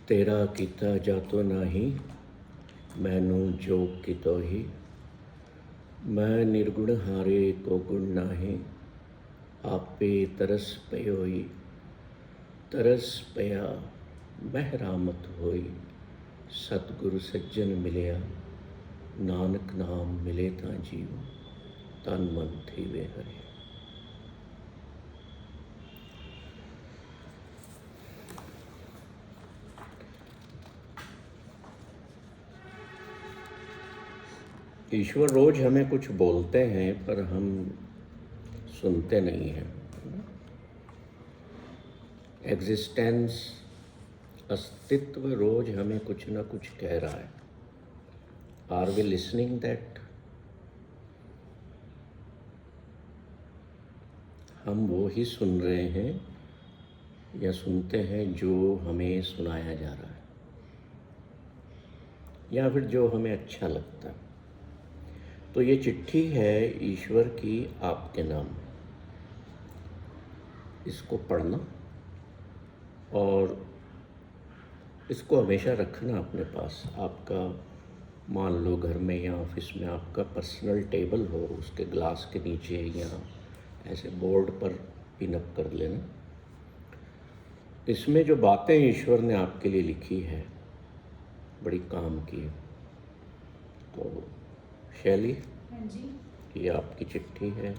तेरा कीता जातो नाही, मैनू जोग कितो ही। मैं निर्गुण हारे को गुण नाही, आपे तरस पयोई। तरस पया महरामत होई, सतगुरु सज्जन मिलिया। नानक नाम मिले ता जीव, तन मन थी वे हरे। ईश्वर रोज हमें कुछ बोलते हैं पर हम सुनते नहीं हैं। एग्जिस्टेंस, अस्तित्व रोज हमें कुछ ना कुछ कह रहा है। Are we listening that? हम वो ही सुन रहे हैं या सुनते हैं जो हमें सुनाया जा रहा है, या फिर जो हमें अच्छा लगता है। तो ये चिट्ठी है ईश्वर की आपके नाम। इसको पढ़ना और इसको हमेशा रखना अपने पास। आपका मान लो घर में या ऑफिस में आपका पर्सनल टेबल हो, उसके ग्लास के नीचे या ऐसे बोर्ड पर पिनअप कर लेना। इसमें जो बातें ईश्वर ने आपके लिए लिखी है बड़ी काम की है। तो शैली, ये आपकी चिट्ठी है।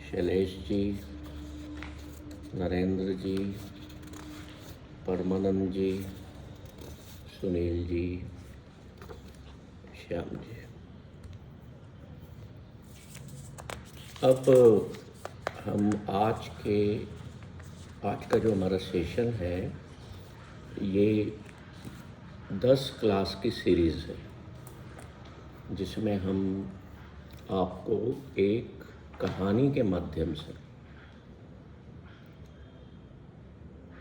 शैलेश जी, नरेंद्र जी, परमानंद जी, सुनील जी, श्याम जी। अब हम आज का जो हमारा सेशन है, ये 10 क्लास की सीरीज़ है, जिसमें हम आपको एक कहानी के माध्यम से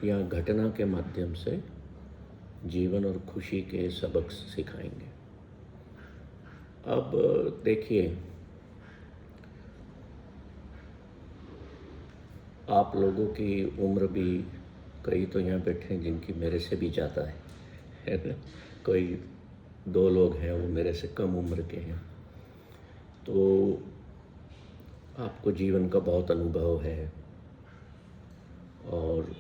या घटना के माध्यम से जीवन और खुशी के सबक सिखाएंगे। अब देखिए, आप लोगों की उम्र भी, कई तो यहाँ बैठे हैं जिनकी मेरे से भी ज़्यादा है ना। कोई 2 लोग हैं वो मेरे से कम उम्र के हैं। तो आपको जीवन का बहुत अनुभव है और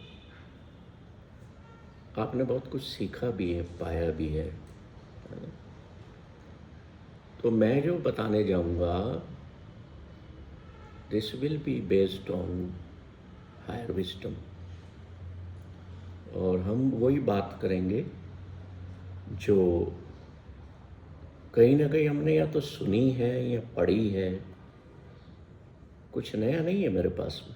आपने बहुत कुछ सीखा भी है, पाया भी है ना? तो मैं जो बताने जाऊंगा, this will be based on higher wisdom. और हम वही बात करेंगे जो कहीं ना कहीं हमने या तो सुनी है या पढ़ी है। कुछ नया नहीं है मेरे पास में।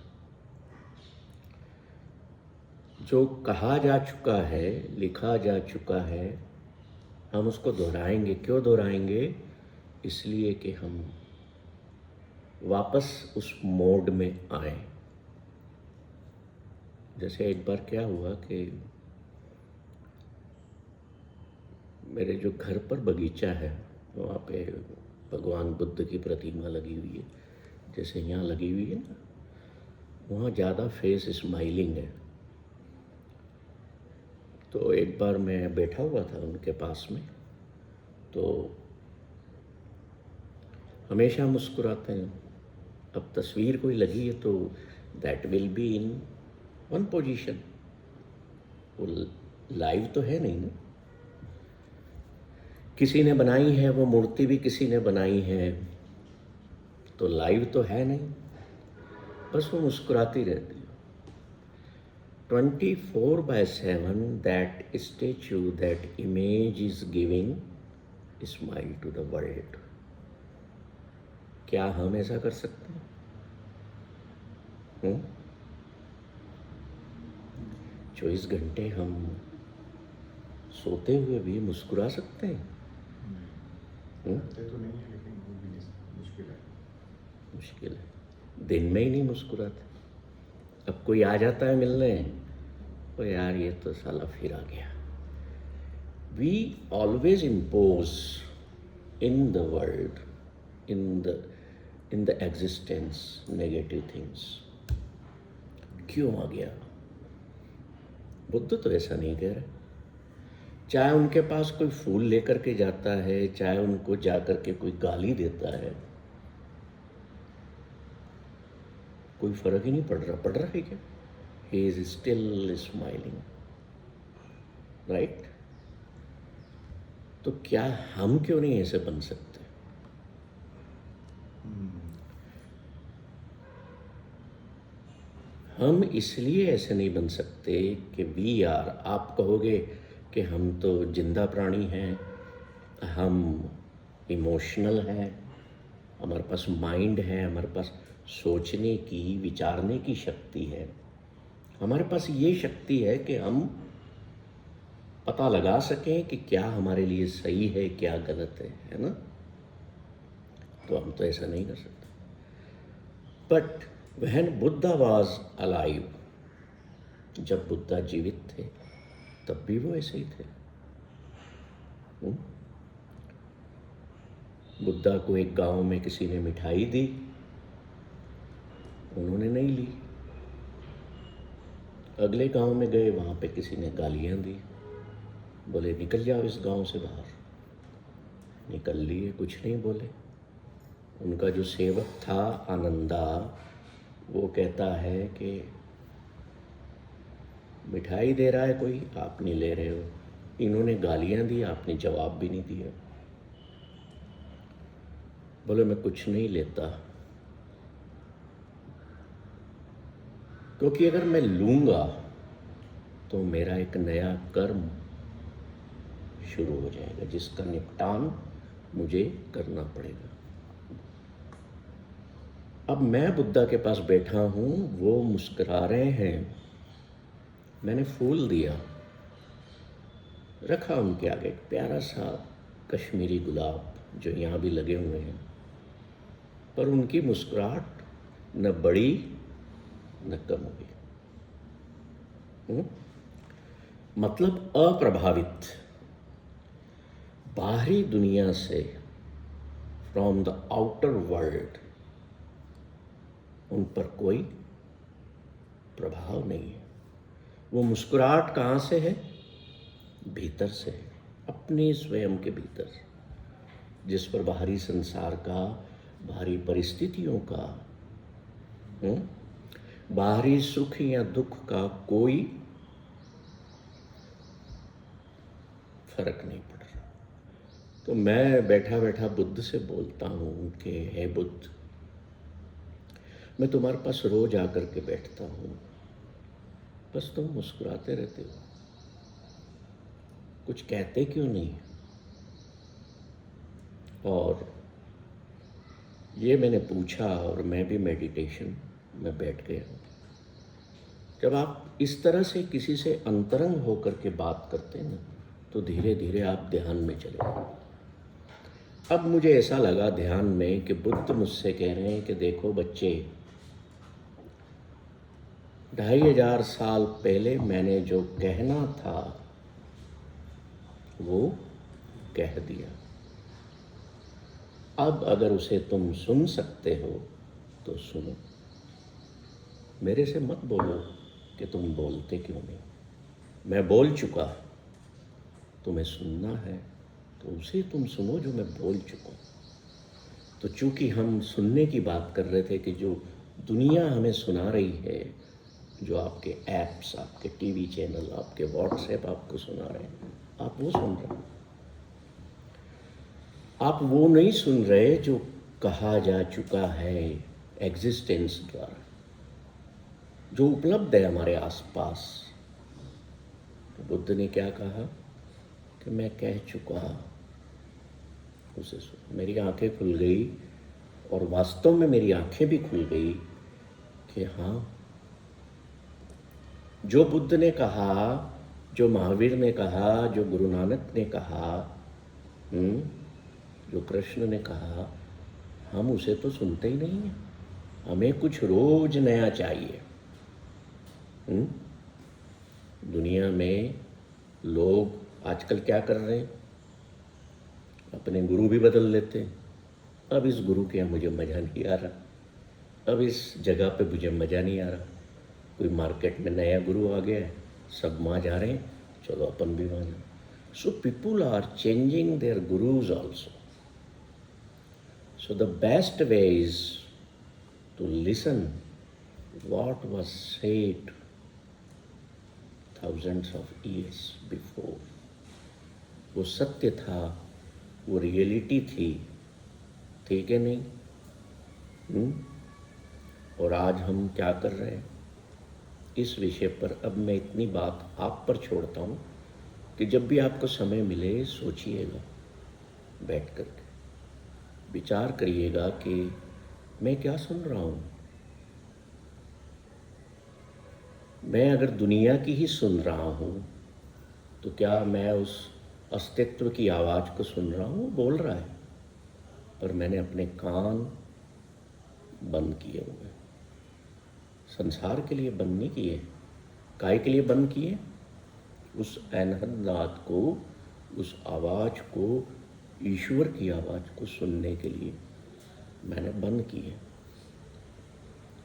जो कहा जा चुका है, लिखा जा चुका है, हम उसको दोहराएंगे। क्यों दोहराएंगे? इसलिए कि हम वापस उस मोड में आए। जैसे एक बार क्या हुआ कि मेरे जो घर पर बगीचा है, वहाँ पे भगवान बुद्ध की प्रतिमा लगी हुई है, जैसे यहाँ लगी हुई है ना, वहाँ ज़्यादा फेस स्माइलिंग है। तो एक बार मैं बैठा हुआ था उनके पास में, तो हमेशा मुस्कुराते हैं। अब तस्वीर कोई लगी है तो that will be in one position, वो लाइव तो है नहीं ना। किसी ने बनाई है वो मूर्ति, भी किसी ने बनाई है, तो लाइव तो है नहीं, बस वो मुस्कुराती रहती है। 24/7 that statue, that image is giving smile to the world. क्या हम ऐसा कर सकते हैं? 24 घंटे हम सोते हुए भी मुस्कुरा सकते हैं? तो नहीं है, लेकिन वो भी मुश्किल है। मुश्किल है। दिन में ही नहीं मुस्कुराते। अब कोई आ जाता है मिलने, तो यार ये तो साला फिर आ गया। We always impose in the world, in the existence, negative things. क्यों आ गया? बुद्ध तो ऐसा नहीं कह रहे। चाहे उनके पास कोई फूल लेकर के जाता है, चाहे उनको जाकर के कोई गाली देता है, कोई फर्क ही नहीं पड़ रहा है क्या? He is still smiling, right? तो क्या हम क्यों नहीं ऐसे बन सकते? हम इसलिए ऐसे नहीं बन सकते कि वी आर, आप कहोगे कि हम तो जिंदा प्राणी हैं, हम इमोशनल हैं, हमारे पास माइंड है, हमारे पास सोचने की, विचारने की शक्ति है, हमारे पास ये शक्ति है कि हम पता लगा सकें कि क्या हमारे लिए सही है, क्या गलत है ना? तो हम तो ऐसा नहीं कर सकते। But when Buddha was alive, जब बुद्धा जीवित थे तब भी वो ऐसे ही थे। बुद्धा को एक गांव में किसी ने मिठाई दी, उन्होंने नहीं ली। अगले गांव में गए, वहां पे किसी ने गालियां दी, बोले निकल जाओ इस गांव से बाहर। निकल लिए, कुछ नहीं बोले। उनका जो सेवक था आनंदा, वो कहता है कि मिठाई दे रहा है कोई, आप नहीं ले रहे हो, इन्होंने गालियां दी, आपने जवाब भी नहीं दिया। बोले मैं कुछ नहीं लेता, क्योंकि अगर मैं लूंगा तो मेरा एक नया कर्म शुरू हो जाएगा जिसका निपटान मुझे करना पड़ेगा। अब मैं बुद्धा के पास बैठा हूं, वो मुस्कुरा रहे हैं, मैंने फूल दिया, रखा उनके आगे, एक प्यारा सा कश्मीरी गुलाब जो यहाँ भी लगे हुए हैं, पर उनकी मुस्कुराहट न बढ़ी न कम हुई। मतलब अप्रभावित, बाहरी दुनिया से, फ्रॉम द आउटर वर्ल्ड, उन पर कोई प्रभाव नहीं है। वो मुस्कुराहट कहाँ से है? भीतर से है, अपने स्वयं के भीतर, जिस पर बाहरी संसार का, बाहरी परिस्थितियों का, बाहरी सुख या दुख का कोई फर्क नहीं पड़ रहा। तो मैं बैठा बैठा बुद्ध से बोलता हूँ कि हे बुद्ध, मैं तुम्हारे पास रोज आकर के बैठता हूँ, बस तुम मुस्कुराते रहते हो, कुछ कहते क्यों नहीं? और ये मैंने पूछा और मैं भी मेडिटेशन में बैठ गया हूँ। जब आप इस तरह से किसी से अंतरंग होकर के बात करते हैं ना, तो धीरे धीरे आप ध्यान में चले जाओ। अब मुझे ऐसा लगा ध्यान में कि बुद्ध मुझसे कह रहे हैं कि देखो बच्चे, 2500 साल पहले मैंने जो कहना था वो कह दिया। अब अगर उसे तुम सुन सकते हो तो सुनो, मेरे से मत बोलो कि तुम बोलते क्यों नहीं। मैं बोल चुका, तुम्हें सुनना है तो उसे तुम सुनो जो मैं बोल चुका। तो चूंकि हम सुनने की बात कर रहे थे कि जो दुनिया हमें सुना रही है, जो आपके ऐप्स, आपके टीवी चैनल, आपके व्हाट्सएप आपको सुना रहे हैं, आप वो सुन रहे हैं। आप वो नहीं सुन रहे जो कहा जा चुका है एग्जिस्टेंस द्वारा, जो उपलब्ध है हमारे आसपास। तो बुद्ध ने क्या कहा कि मैं कह चुका, उसे सुन। मेरी आंखें खुल गई और वास्तव में मेरी आंखें भी खुल गई कि हाँ, जो बुद्ध ने कहा, जो महावीर ने कहा, जो गुरु नानक ने कहा, जो कृष्ण ने कहा, हम उसे तो सुनते ही नहीं हैं। हमें कुछ रोज नया चाहिए। दुनिया में लोग आजकल क्या कर रहे हैं? अपने गुरु भी बदल लेते हैं। अब इस गुरु के यहाँ मुझे मज़ा नहीं आ रहा, अब इस जगह पे मुझे मज़ा नहीं आ रहा, कोई मार्केट में नया गुरु आ गया है, सब वहाँ जा रहे हैं, चलो अपन भी वहाँ जाए. So people are changing their gurus also. So the best way is to listen what was said thousands of years before. वो सत्य था, वो रियलिटी थी, ठीक है नहीं? और आज हम क्या कर रहे हैं इस विषय पर. अब मैं इतनी बात आप पर छोड़ता हूँ कि जब भी आपको समय मिले सोचिएगा, बैठ करके विचार करिएगा कि मैं क्या सुन रहा हूँ. मैं अगर दुनिया की ही सुन रहा हूँ तो क्या मैं उस अस्तित्व की आवाज़ को सुन रहा हूँ? बोल रहा है, पर मैंने अपने कान बंद किए हुए. संसार के लिए बंद नहीं किए. काय के लिए बंद किए? उस अनहद को, उस आवाज़ को, ईश्वर की आवाज़ को सुनने के लिए मैंने बंद किए,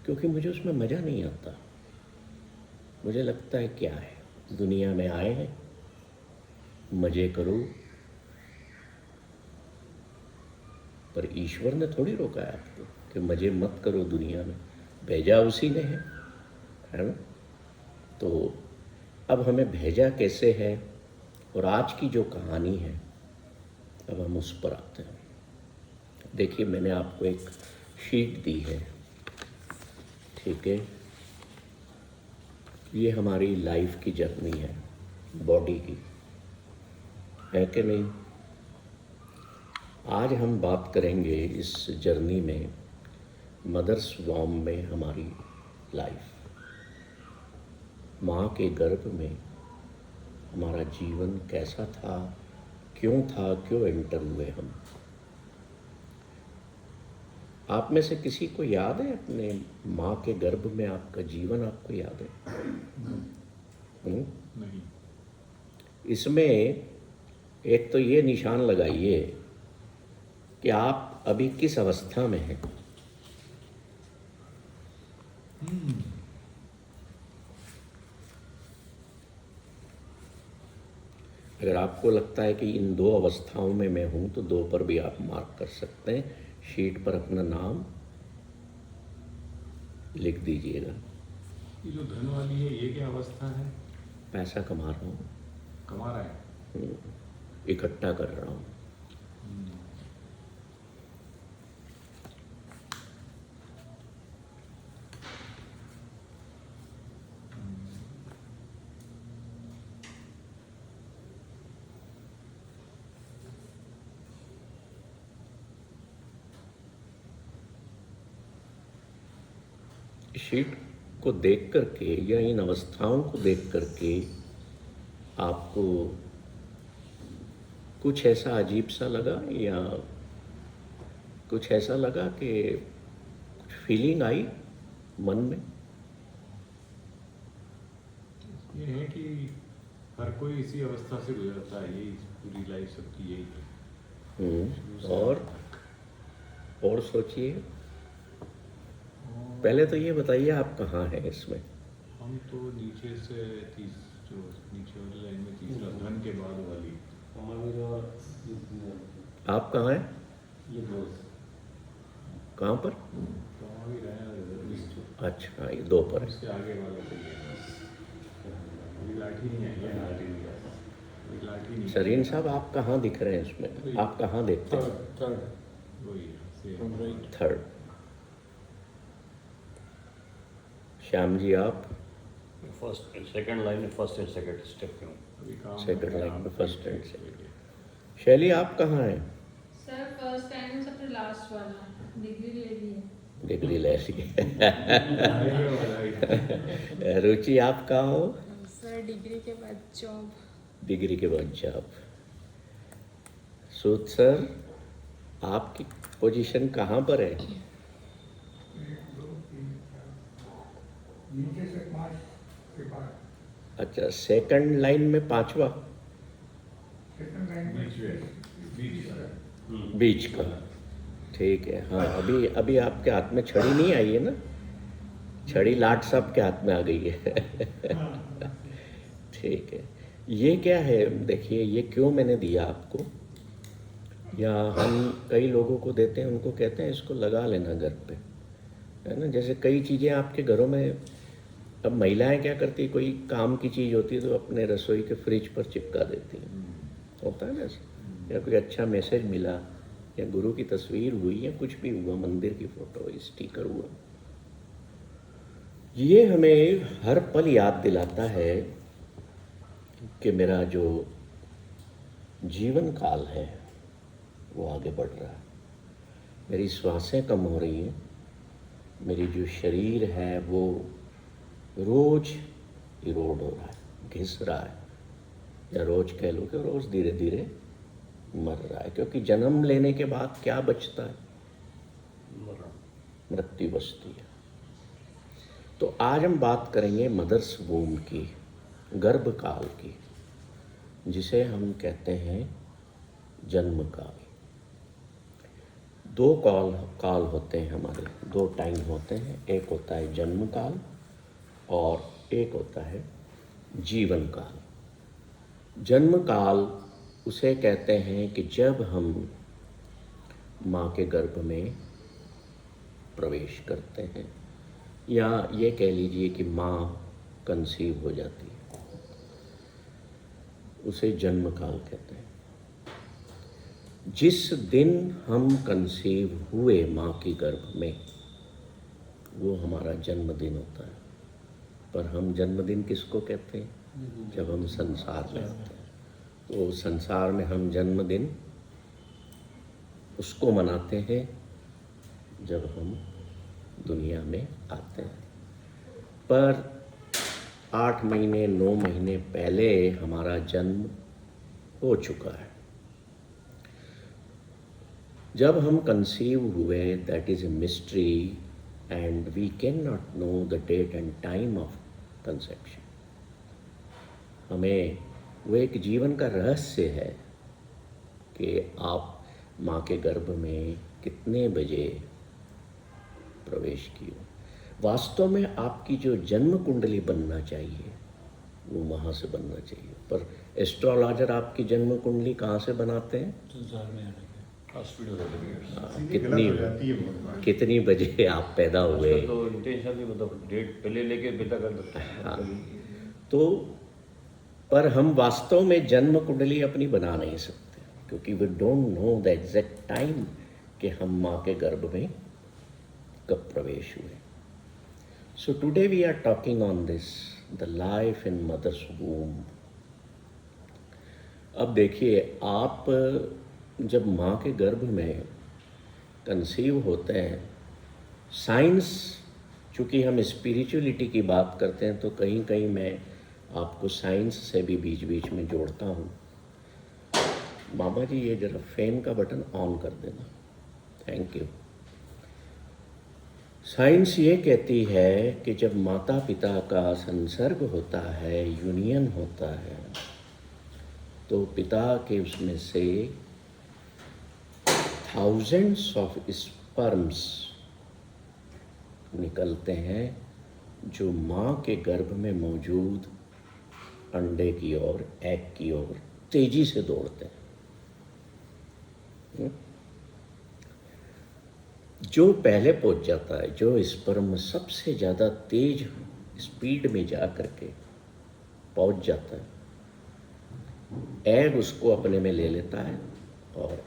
क्योंकि मुझे उसमें मज़ा नहीं आता. मुझे लगता है क्या है, दुनिया में आए हैं, मज़े करो, पर ईश्वर ने थोड़ी रोका है आपको कि मज़े मत करो दुनिया में. भेजा उसी ने है ना? तो अब हमें भेजा कैसे है, और आज की जो कहानी है, अब हम उस पर आते हैं. देखिए, मैंने आपको एक शीट दी है, ठीक है? ये हमारी लाइफ की जर्नी है, बॉडी की, है कि नहीं? आज हम बात करेंगे इस जर्नी में, मदर्स वॉर्म में हमारी लाइफ, माँ के गर्भ में हमारा जीवन कैसा था, क्यों एंटर हुए हम. आप में से किसी को याद है अपने माँ के गर्भ में आपका जीवन आपको याद है? नहीं. इसमें एक तो ये निशान लगाइए कि आप अभी किस अवस्था में हैं. अगर आपको लगता है कि इन दो अवस्थाओं में मैं हूं तो दो पर भी आप मार्क कर सकते हैं. शीट पर अपना नाम लिख दीजिएगा. ये जो धन वाली है, ये क्या अवस्था है? पैसा कमा रहा हूँ, कमा रहा है. इकट्ठा कर रहा हूँ. शीट को देख करके या इन अवस्थाओं को देख करके आपको कुछ ऐसा अजीब सा लगा, या कुछ ऐसा लगा कि कुछ फीलिंग आई मन में? ये है कि हर कोई इसी अवस्था से गुजरता है, यही पूरी लाइफ सबकी यही है. और सोचिए. पहले तो ये बताइए आप कहाँ हैं इसमें? हम तो नीचे से जो नीचे वाली लाइन में तीसरा, धन के बाद वाली. आप कहाँ हैं? कहाँ पर? तो हम भी रहे हैं. अच्छा, ये दो पर है. उसके आगे वाला तो ये है. अभी लाठी नहीं है, ये लाठी नहीं है. अभी लाठी नहीं है. शरीन साहब, आप कहाँ दिख रहे हैं इसमें? आप कहाँ देखते हैं? वही है, थर्ड. श्याम जी, आप? फर्स्ट सेकंड लाइन में, फर्स्ट एंड सेकंड स्टेप में. सेकंड लाइन में, फर्स्ट एंड सेकंड. शैली, आप कहाँ हैं? सर फर्स्ट टाइम सबसे लास्ट वाला, डिग्री ले ली है. डिग्री ले ली. रुचि, आप कहाँ हो? सर डिग्री के बाद जॉब. डिग्री के बाद जॉब. सूद सर, आपकी पोजीशन कहाँ पर है? नीचे से 5 के बाद. अच्छा, सेकंड लाइन में पांचवा, सेकंड लाइन बीच का. ठीक है. हाँ, अभी आपके हाथ में छड़ी नहीं आई है ना? छड़ी लाट सबके हाथ में आ गई है। ठीक है, ये क्या है, देखिए ये क्यों मैंने दिया आपको, या हम कई लोगों को देते हैं, उनको कहते हैं इसको लगा लेना घर पे, है ना। जैसे कई चीज़ें आपके घरों में, अब महिलाएं क्या करती, कोई काम की चीज़ होती है तो अपने रसोई के फ्रिज पर चिपका देती हैं, होता है ना ऐसा। या कोई अच्छा मैसेज मिला, या गुरु की तस्वीर हुई, या कुछ भी हुआ, मंदिर की फ़ोटो, स्टिकर हुआ, ये हमें हर पल याद दिलाता है कि मेरा जो जीवन काल है वो आगे बढ़ रहा है, मेरी श्वासें कम हो रही हैं, मेरी जो शरीर है वो रोज इरोड हो रहा है, घिस रहा है, या रोज कह लो कि रोज धीरे धीरे मर रहा है, क्योंकि जन्म लेने के बाद क्या बचता है, मृत्यु बचती है। तो आज हम बात करेंगे मदर्स वूम की, गर्भकाल की, जिसे हम कहते हैं जन्म काल। दो काल होते हैं हमारे, दो टाइम होते हैं, एक होता है जन्म काल और एक होता है जीवन काल। जन्म काल उसे कहते हैं कि जब हम माँ के गर्भ में प्रवेश करते हैं, या ये कह लीजिए कि माँ कंसीव हो जाती है, उसे जन्म काल कहते हैं। जिस दिन हम कंसीव हुए माँ की गर्भ में, वो हमारा जन्मदिन होता है। पर हम जन्मदिन किसको कहते हैं? जब हम संसार में आते हैं, तो संसार में हम जन्मदिन उसको मनाते हैं जब हम दुनिया में आते हैं। पर 8 महीने 9 महीने पहले हमारा जन्म हो चुका है। जब हम कंसीव हुए, that is a mystery and we can not know the date and time of conception. हमें वो एक जीवन का रहस्य है कि आप माँ के गर्भ में कितने बजे प्रवेश किए। वास्तव में आपकी जो जन्म कुंडली बनना चाहिए वो वहाँ से बनना चाहिए, पर एस्ट्रोलॉजर आपकी जन्म कुंडली कहाँ से बनाते हैं? कितनी बजे आप पैदा हुए, तो इंटेंशनली मतलब डेट पहले लेके बेटा कर देते हैं। हाँ, तो पर हम वास्तव में जन्म कुंडली अपनी बना नहीं सकते, क्योंकि we don't know the exact time कि हम माँ के गर्भ में कब प्रवेश हुए। So today we are talking on this, the life in mother's womb. अब देखिए, आप जब माँ के गर्भ में कंसीव होते हैं, साइंस, चूँकि हम स्पिरिचुअलिटी की बात करते हैं तो कहीं कहीं मैं आपको साइंस से भी बीच बीच में जोड़ता हूँ। मामा जी ये जरा फैन का बटन ऑन कर देना, थैंक यू। साइंस ये कहती है कि जब माता पिता का संसर्ग होता है, यूनियन होता है, तो पिता के उसमें से थाउजेंड्स ऑफ स्पर्म्स निकलते हैं जो माँ के गर्भ में मौजूद अंडे की ओर, एग की ओर तेजी से दौड़ते हैं। जो पहले पहुंच जाता है, जो स्पर्म सबसे ज़्यादा तेज स्पीड में जा करके पहुंच जाता है, एग उसको अपने में ले लेता है और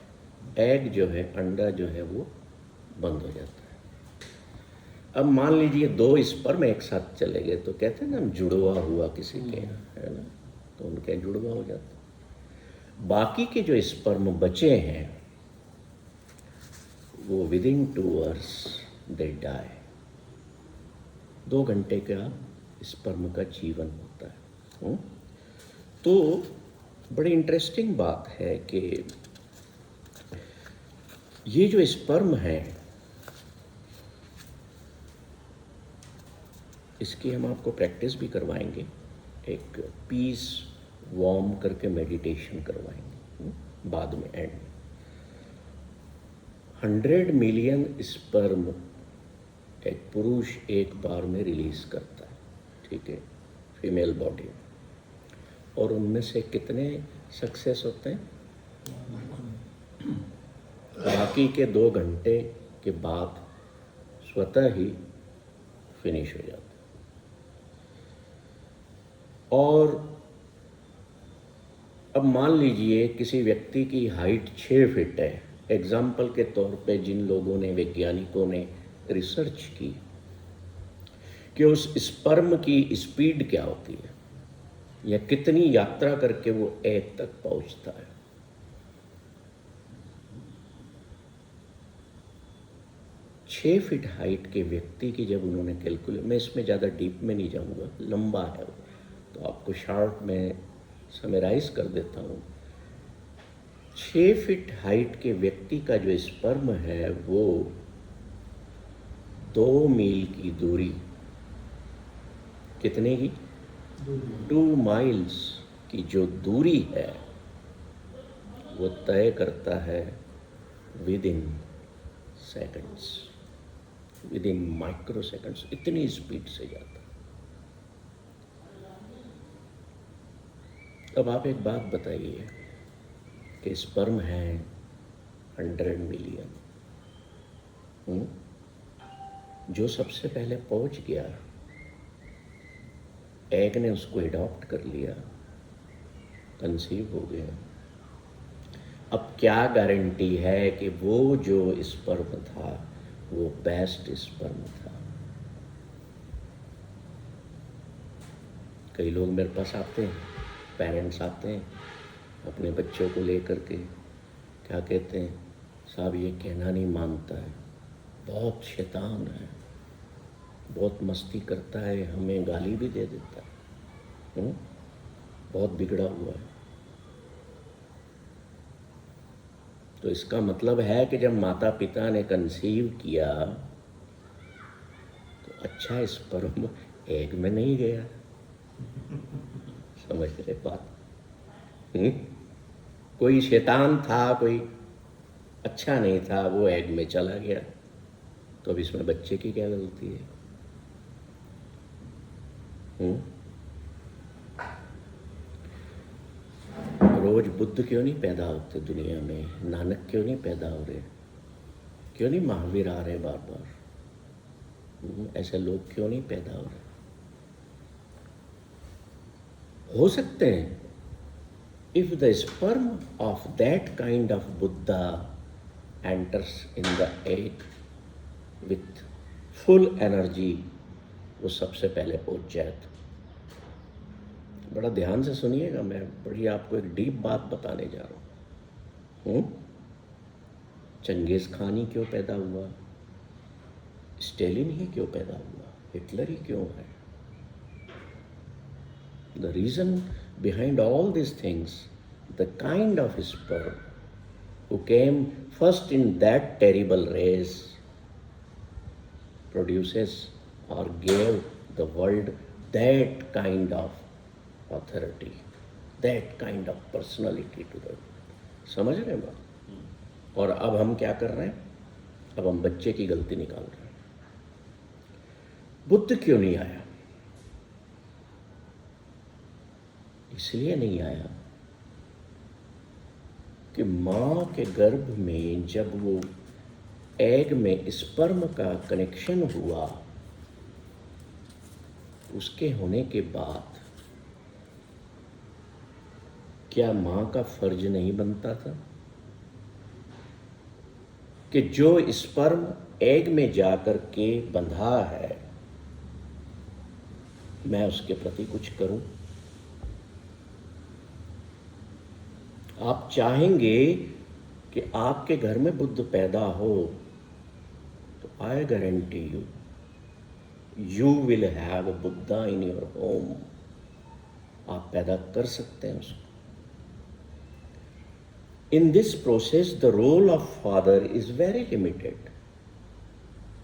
एग जो है, अंडा जो है वो बंद हो जाता है। अब मान लीजिए 2 स्पर्म एक साथ चले गए तो कहते हैं ना, हम जुड़वा हुआ किसी के, है ना, तो उनके जुड़वा हो जाता है। बाकी के जो स्पर्म बचे हैं वो विदिन 2 आवर्स दे डाई। 2 घंटे का स्पर्म का जीवन होता है। तो बड़ी इंटरेस्टिंग बात है कि ये जो स्पर्म है, इसकी हम आपको प्रैक्टिस भी करवाएंगे, एक पीस वार्म करके मेडिटेशन करवाएंगे बाद में एंड में। 100 मिलियन स्पर्म एक पुरुष एक बार में रिलीज करता है, ठीक है, फीमेल बॉडी में। और उनमें से कितने सक्सेस होते हैं? बाकी के 2 घंटे के बाद स्वतः ही फिनिश हो जाता है। और अब मान लीजिए किसी व्यक्ति की हाइट 6 फीट है। एग्जाम्पल के तौर पे जिन लोगों ने, वैज्ञानिकों ने रिसर्च की कि उस स्पर्म की स्पीड क्या होती है या कितनी यात्रा करके वो एग तक पहुंचता है। छः फीट हाइट के व्यक्ति की जब उन्होंने कैलकुलेट, मैं इसमें ज़्यादा डीप में नहीं जाऊंगा, लंबा है वो, तो आपको शॉर्ट में समराइज कर देता हूँ। 6 फीट हाइट के व्यक्ति का जो स्पर्म है वो 2 मील की दूरी, कितने की? 2 माइल्स की जो दूरी है वो तय करता है with in seconds, with in micro seconds, इतनी स्पीड से जाता है। अब आप एक बात बताइए कि स्पर्म है 100 मिलियन, जो सबसे पहले पहुंच गया, एग ने उसको एडॉप्ट कर लिया, कंसीव हो गया। अब क्या गारंटी है कि वो जो स्पर्म था वो बेस्ट स्पर्म था? कई लोग मेरे पास आते हैं, पेरेंट्स आते हैं अपने बच्चों को लेकर के, क्या कहते हैं, साहब ये कहना नहीं मानता है, बहुत शैतान है, बहुत मस्ती करता है, हमें गाली भी दे देता है, बहुत बिगड़ा हुआ है। तो इसका मतलब है कि जब माता पिता ने कंसीव किया तो अच्छा स्पर्म एग में नहीं गया। समझ रहे बात? कोई शैतान था, कोई अच्छा नहीं था, वो एग में चला गया। तो अब इसमें बच्चे की क्या गलती है? रोज बुद्ध क्यों नहीं पैदा होते दुनिया में? नानक क्यों नहीं पैदा हो रहे? क्यों नहीं महावीर आ रहे बार बार? ऐसे लोग क्यों नहीं पैदा हो रहे? हो सकते हैं if the sperm of that kind of Buddha enters in the egg with full energy, वो सबसे पहले पहुंच जाए। बड़ा ध्यान से सुनिएगा, मैं बड़ी आपको एक डीप बात बताने जा रहा हूँ। चंगेज खान ही क्यों पैदा हुआ? स्टेलिन ही क्यों पैदा हुआ? हिटलर ही क्यों है? The reason behind all these things, the kind of sperm who came first in that terrible race produces or gave the world that kind of authority, that kind of personality to the world. समझ रहे हैं बात? और अब हम क्या कर रहे हैं? अब हम बच्चे की गलती निकाल रहे हैं। बुद्ध क्यों नहीं आया? इसलिए नहीं आया कि माँ के गर्भ में जब वो एग में स्पर्म का कनेक्शन हुआ, उसके होने के बाद क्या माँ का फर्ज नहीं बनता था कि जो स्पर्म एग में जाकर के बंधा है, मैं उसके प्रति कुछ करूं? आप चाहेंगे कि आपके घर में बुद्ध पैदा हो, तो I guarantee you will have a Buddha in your home. आप पैदा कर सकते हैं उसको। In this process the role of father is very limited,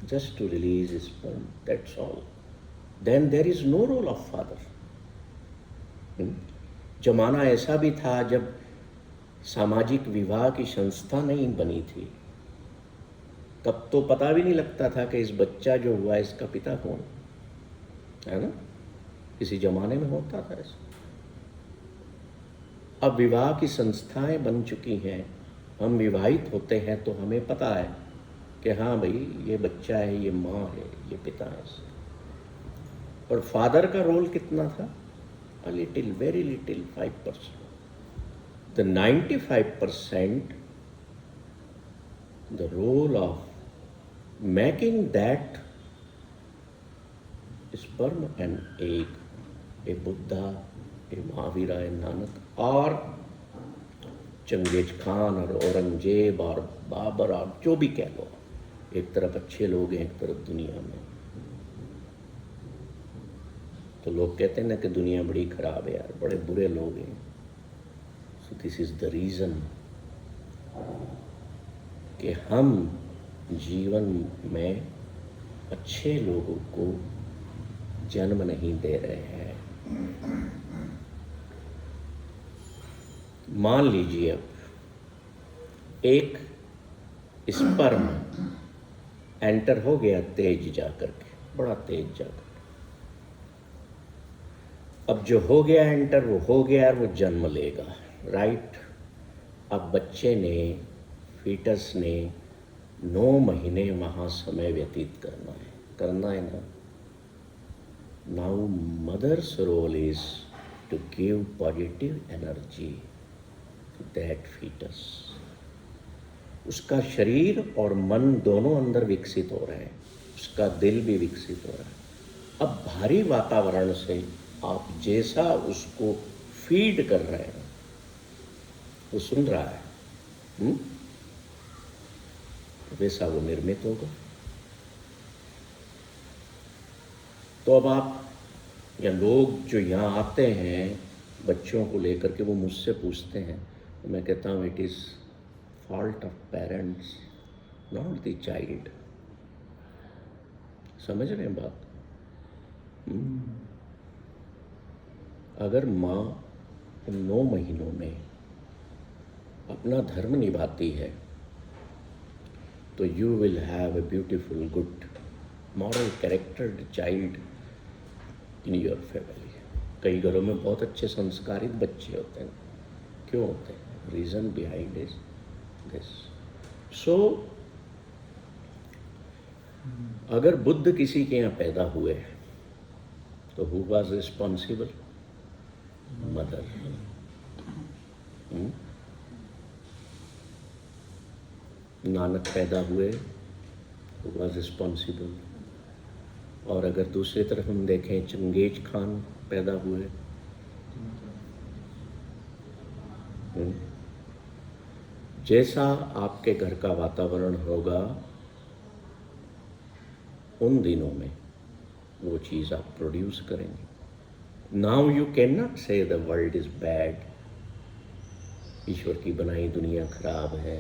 just to release sperm, that's all. Then there is no role of father. जमाना ऐसा भी था जब सामाजिक विवाह की संस्था नहीं बनी थी, तब तो पता भी नहीं लगता था कि इस बच्चा जो हुआ इसका पिता कौन है ना, किसी जमाने में होता था ऐसा। अब विवाह की संस्थाएं बन चुकी हैं, हम विवाहित होते हैं तो हमें पता है कि हाँ भाई ये बच्चा है, ये माँ है, ये पिता है। और फादर का रोल कितना था? A little, very little, 5%. The 95%, the role of making that sperm and egg, a Buddha, a Mahavira, a Nanak, और चंगेज खान और औरंगजेब और बाबर और जो भी कह लो, एक तरफ अच्छे लोग हैं, एक तरफ दुनिया में। तो लोग कहते हैं ना कि दुनिया बड़ी खराब है यार, बड़े बुरे लोग हैं। So this is the reason कि हम जीवन में अच्छे लोगों को जन्म नहीं दे रहे हैं। मान लीजिए अब एक स्पर्म एंटर हो गया तेज जाकर के, बड़ा तेज जाकर। अब जो हो गया एंटर वो हो गया और वो जन्म लेगा, राइट। अब बच्चे ने, फीटस ने 9 महीने वहाँ समय व्यतीत करना है ना। Now mother's role is to give positive energy to that foetus. उसका शरीर और मन दोनों अंदर विकसित हो रहे हैं, उसका दिल भी विकसित हो रहा है। अब भारी वातावरण से आप जैसा उसको फीड कर रहे हैं वो सुन रहा है, वैसा वो निर्मित होगा। तो अब आप या लोग जो यहाँ आते हैं बच्चों को लेकर के, वो मुझसे पूछते हैं, तो मैं कहता हूँ it is fault of parents, not the child. समझ रहे हैं बात? अगर माँ उन 9 महीनों में अपना धर्म निभाती है तो you will have a beautiful, good, moral charactered child in your family. कई घरों में बहुत अच्छे संस्कारित बच्चे होते हैं। क्यों होते हैं? Reason behind is this. So अगर बुद्ध किसी के यहाँ पैदा हुए तो who was responsible? Mother. Nanak पैदा हुए, हु वाज रिस्पॉन्सिबल? और अगर दूसरी तरफ हम देखें, चंगेज खान पैदा हुए, जैसा आपके घर का वातावरण होगा उन दिनों में वो चीज़ आप प्रोड्यूस करेंगे। नाउ यू कैन नॉट से द वर्ल्ड इज बैड, ईश्वर की बनाई दुनिया खराब है,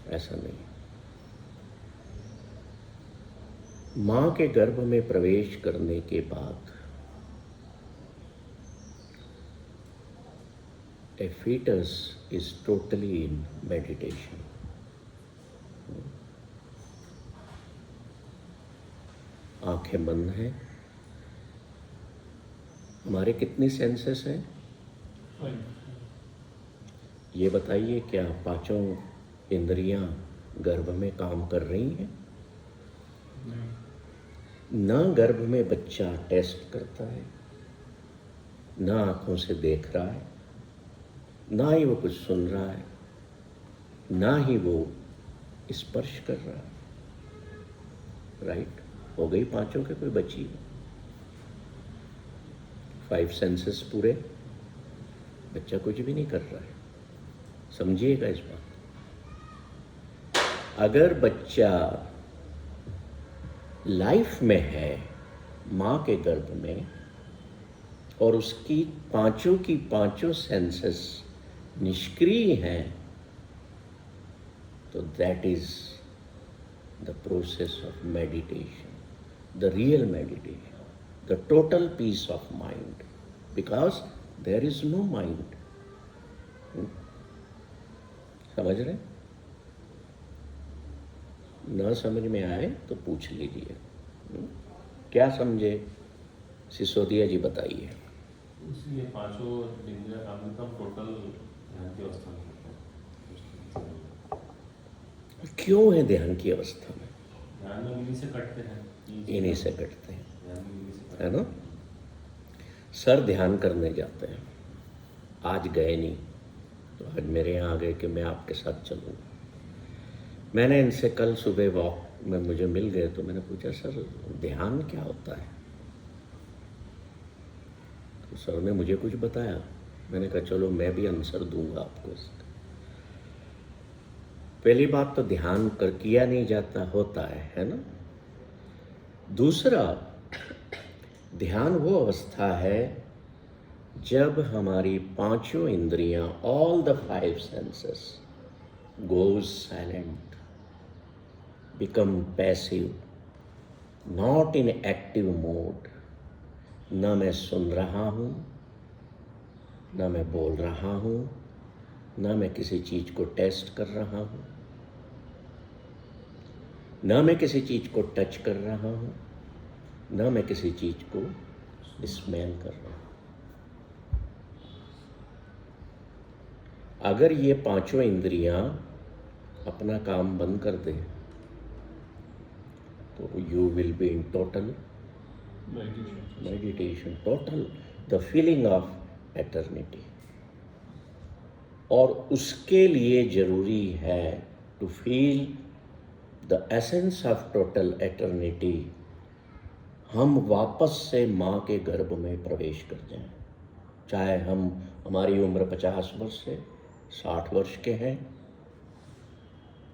ऐसा नहीं। माँ के गर्भ में प्रवेश करने के बाद a fetus is totally in meditation. आंखें बंद हैं। हमारे कितनी सेंसेस हैं? ये बताइए, क्या 5 इंद्रियां गर्भ में काम कर रही हैं? ना गर्भ में बच्चा टेस्ट करता है, ना आंखों से देख रहा है, ना ही वो कुछ सुन रहा है, ना ही वो स्पर्श कर रहा है, राइट। हो गई 5 के, कोई बची? 5 सेंसेस पूरे, बच्चा कुछ भी नहीं कर रहा है। समझिएगा इस बात। अगर बच्चा लाइफ में है माँ के गर्भ में और उसकी 5 की 5 सेंसेस निष्क्रिय हैं, तो that is the process of meditation, the real meditation, the total peace of mind, because there is no mind. समझ रहे? न समझ में आए तो पूछ लीजिए। क्या समझे सिसोदिया जी, बताइए। ये पांचों इंद्रिय काम में हम टोटल ध्यान की अवस्था में होते हैं। क्यों है ध्यान की अवस्था में? ध्यान में इन्हीं से कटते हैं, इन्हीं से कटते हैं, ध्यान में इन्हीं से कटते है ना। सर ध्यान करने जाते हैं, आज गए नहीं, तो आज मेरे यहाँ आ गए कि मैं आपके साथ चलूँ। मैंने इनसे कल सुबह वॉक में मुझे मिल गए, तो मैंने पूछा सर ध्यान क्या होता है? तो सर ने मुझे कुछ बताया। मैंने कहा चलो मैं भी आंसर दूंगा आपको इसका। पहली बात तो ध्यान कर किया नहीं जाता, होता है ना। दूसरा, ध्यान वो अवस्था है जब हमारी पांचों इंद्रियां, all the 5 senses goes silent, become passive, not in active mode. न मैं सुन रहा हूँ, न मैं बोल रहा हूँ, न मैं किसी चीज़ को टेस्ट कर रहा हूँ, न मैं किसी चीज़ को टच कर रहा हूँ, न मैं किसी चीज़ को स्मेल कर रहा हूँ। अगर ये पांचों इंद्रियां अपना काम बंद कर दें तो you will be in total meditation, total the feeling of eternity. और उसके लिए जरूरी है to feel the essence of total eternity, हम वापस से माँ के गर्भ में प्रवेश कर जाएं। चाहे हमारी उम्र 50 वर्ष से 60 वर्ष के हैं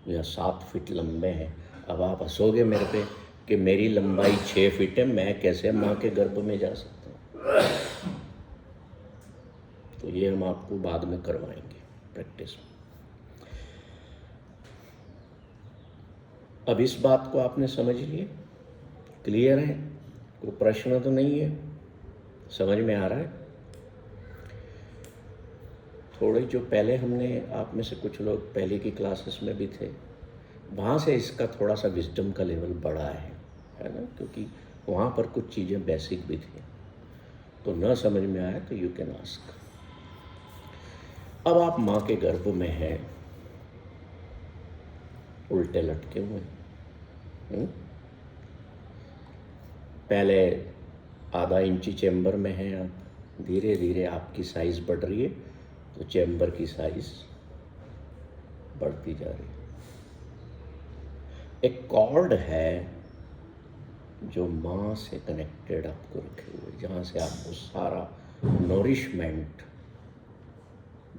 या 7 फीट लंबे हैं। अब आप हंसोगे मेरे पे कि मेरी लंबाई 6 फीट है, मैं कैसे माँ के गर्भ में जा सकता हूँ? तो ये हम आपको बाद में करवाएंगे प्रैक्टिस में। अब इस बात को आपने समझ लिए, क्लियर है? कोई प्रश्न तो नहीं है? समझ में आ रहा है? थोड़े जो पहले हमने, आप में से कुछ लोग पहले की क्लासेस में भी थे, वहाँ से इसका थोड़ा सा विजडम का लेवल बढ़ा है ना, क्योंकि वहाँ पर कुछ चीज़ें बेसिक भी थी। तो न समझ में आए तो यू कैन आस्क। अब आप माँ के गर्भ में हैं, उल्टे लटके हुए हैं, पहले आधा इंची चैम्बर में हैं आप, धीरे धीरे आपकी साइज़ बढ़ रही है तो चैम्बर की साइज़ बढ़ती जा रही है। एक कॉर्ड है जो माँ से कनेक्टेड आपको रखे हुए, जहाँ से आपको सारा नोरिशमेंट